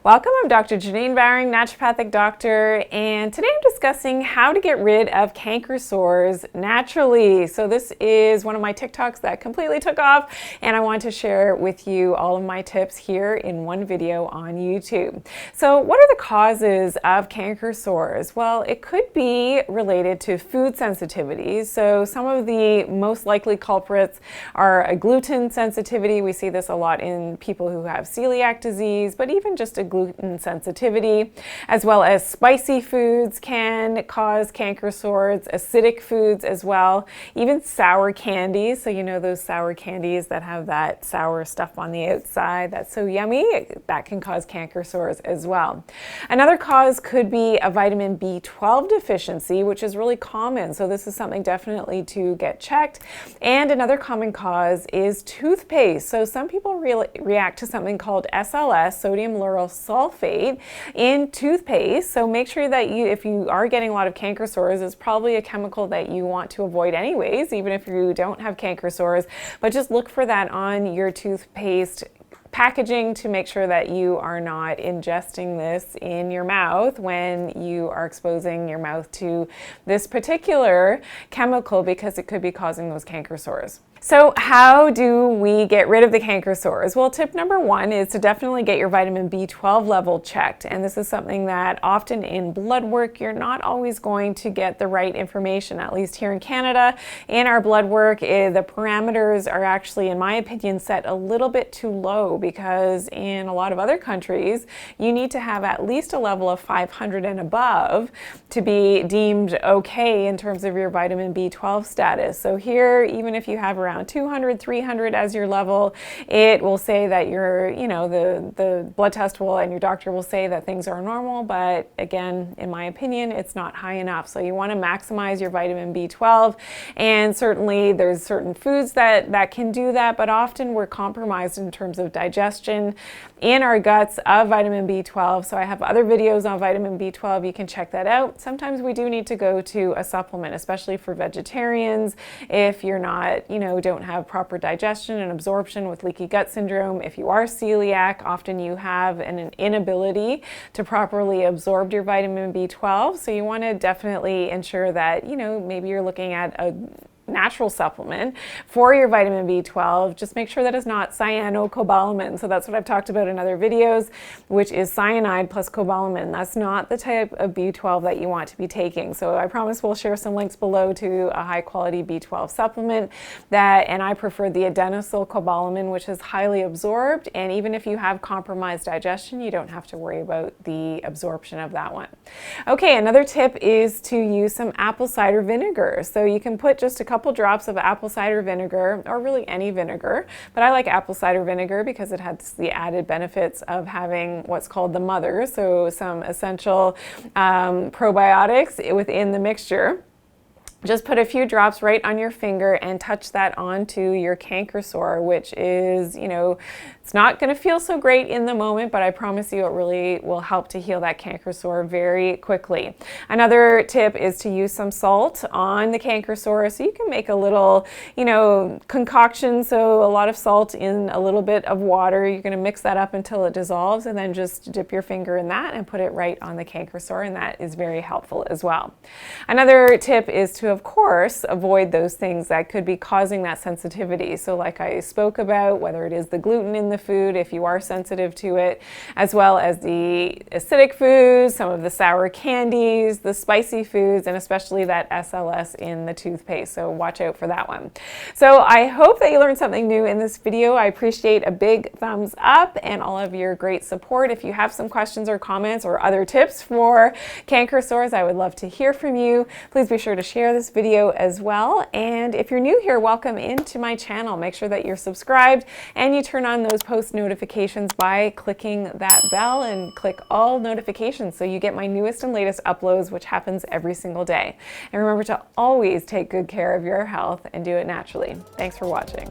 Welcome, I'm Dr. Janine Bowring, naturopathic doctor, and today I'm discussing how to get rid of canker sores naturally. So this is one of my TikToks that completely took off, and I want to share with you all of my tips here in one video on YouTube. So what are the causes of canker sores? Well, it could be related to food sensitivities. So some of the most likely culprits are a gluten sensitivity. We see this a lot in people who have celiac disease, but even just a gluten sensitivity, as well as spicy foods can cause canker sores, acidic foods as well, even sour candies. So you know those sour candies that have that sour stuff on the outside that's so yummy, that can cause canker sores as well. Another cause could be a vitamin B12 deficiency, which is really common. So this is something definitely to get checked. And another common cause is toothpaste. So some people react to something called SLS, sodium lauryl sulfate, in toothpaste. So make sure that if you are getting a lot of canker sores, it's probably a chemical that you want to avoid anyways, even if you don't have canker sores, but just look for that on your toothpaste packaging to make sure that you are not ingesting this in your mouth when you are exposing your mouth to this particular chemical, because it could be causing those canker sores. So how do we get rid of the canker sores? Well, tip number one is to definitely get your vitamin B12 level checked. And this is something that often in blood work, you're not always going to get the right information. At least here in Canada, in our blood work, the parameters are actually, in my opinion, set a little bit too low, because in a lot of other countries, you need to have at least a level of 500 and above to be deemed okay in terms of your vitamin B12 status. So here, even if you have around 200, 300 as your level, it will say that you're, the blood test will and your doctor will say that things are normal, but again, in my opinion, it's not high enough. So you want to maximize your vitamin B12, and certainly there's certain foods that can do that, but often we're compromised in terms of digestion in our guts of vitamin B12. So I have other videos on vitamin B12, you can check that out. Sometimes we do need to go to a supplement, especially for vegetarians, if you're not, don't have proper digestion and absorption with leaky gut syndrome. If you are celiac, often you have an inability to properly absorb your vitamin B12. So you want to definitely ensure that, maybe you're looking at a natural supplement for your vitamin B12. Just make sure that it's not cyanocobalamin. So that's what I've talked about in other videos, which is cyanide plus cobalamin. That's not the type of B12 that you want to be taking. So I promise we'll share some links below to a high quality B12 supplement and I prefer the adenosylcobalamin, which is highly absorbed. And even if you have compromised digestion, you don't have to worry about the absorption of that one. Okay, another tip is to use some apple cider vinegar. So you can put just a couple drops of apple cider vinegar, or really any vinegar, but I like apple cider vinegar because it has the added benefits of having what's called the mother, so some essential probiotics within the mixture. Just put a few drops right on your finger and touch that onto your canker sore, which is, it's not going to feel so great in the moment, but I promise you it really will help to heal that canker sore very quickly. Another tip is to use some salt on the canker sore. So you can make a little, concoction. So a lot of salt in a little bit of water. You're going to mix that up until it dissolves, and then just dip your finger in that and put it right on the canker sore, and that is very helpful as well. Another tip is to, of course, avoid those things that could be causing that sensitivity. So like I spoke about, whether it is the gluten in the food, if you are sensitive to it, as well as the acidic foods, some of the sour candies, the spicy foods, and especially that SLS in the toothpaste. So watch out for that one. So I hope that you learned something new in this video. I appreciate a big thumbs up and all of your great support. If you have some questions or comments or other tips for canker sores, I would love to hear from you. Please be sure to share this video as well. And if you're new here, welcome into my channel. Make sure that you're subscribed and you turn on those post notifications by clicking that bell, and click all notifications so you get my newest and latest uploads, which happens every single day. And remember to always take good care of your health and do it naturally. Thanks for watching.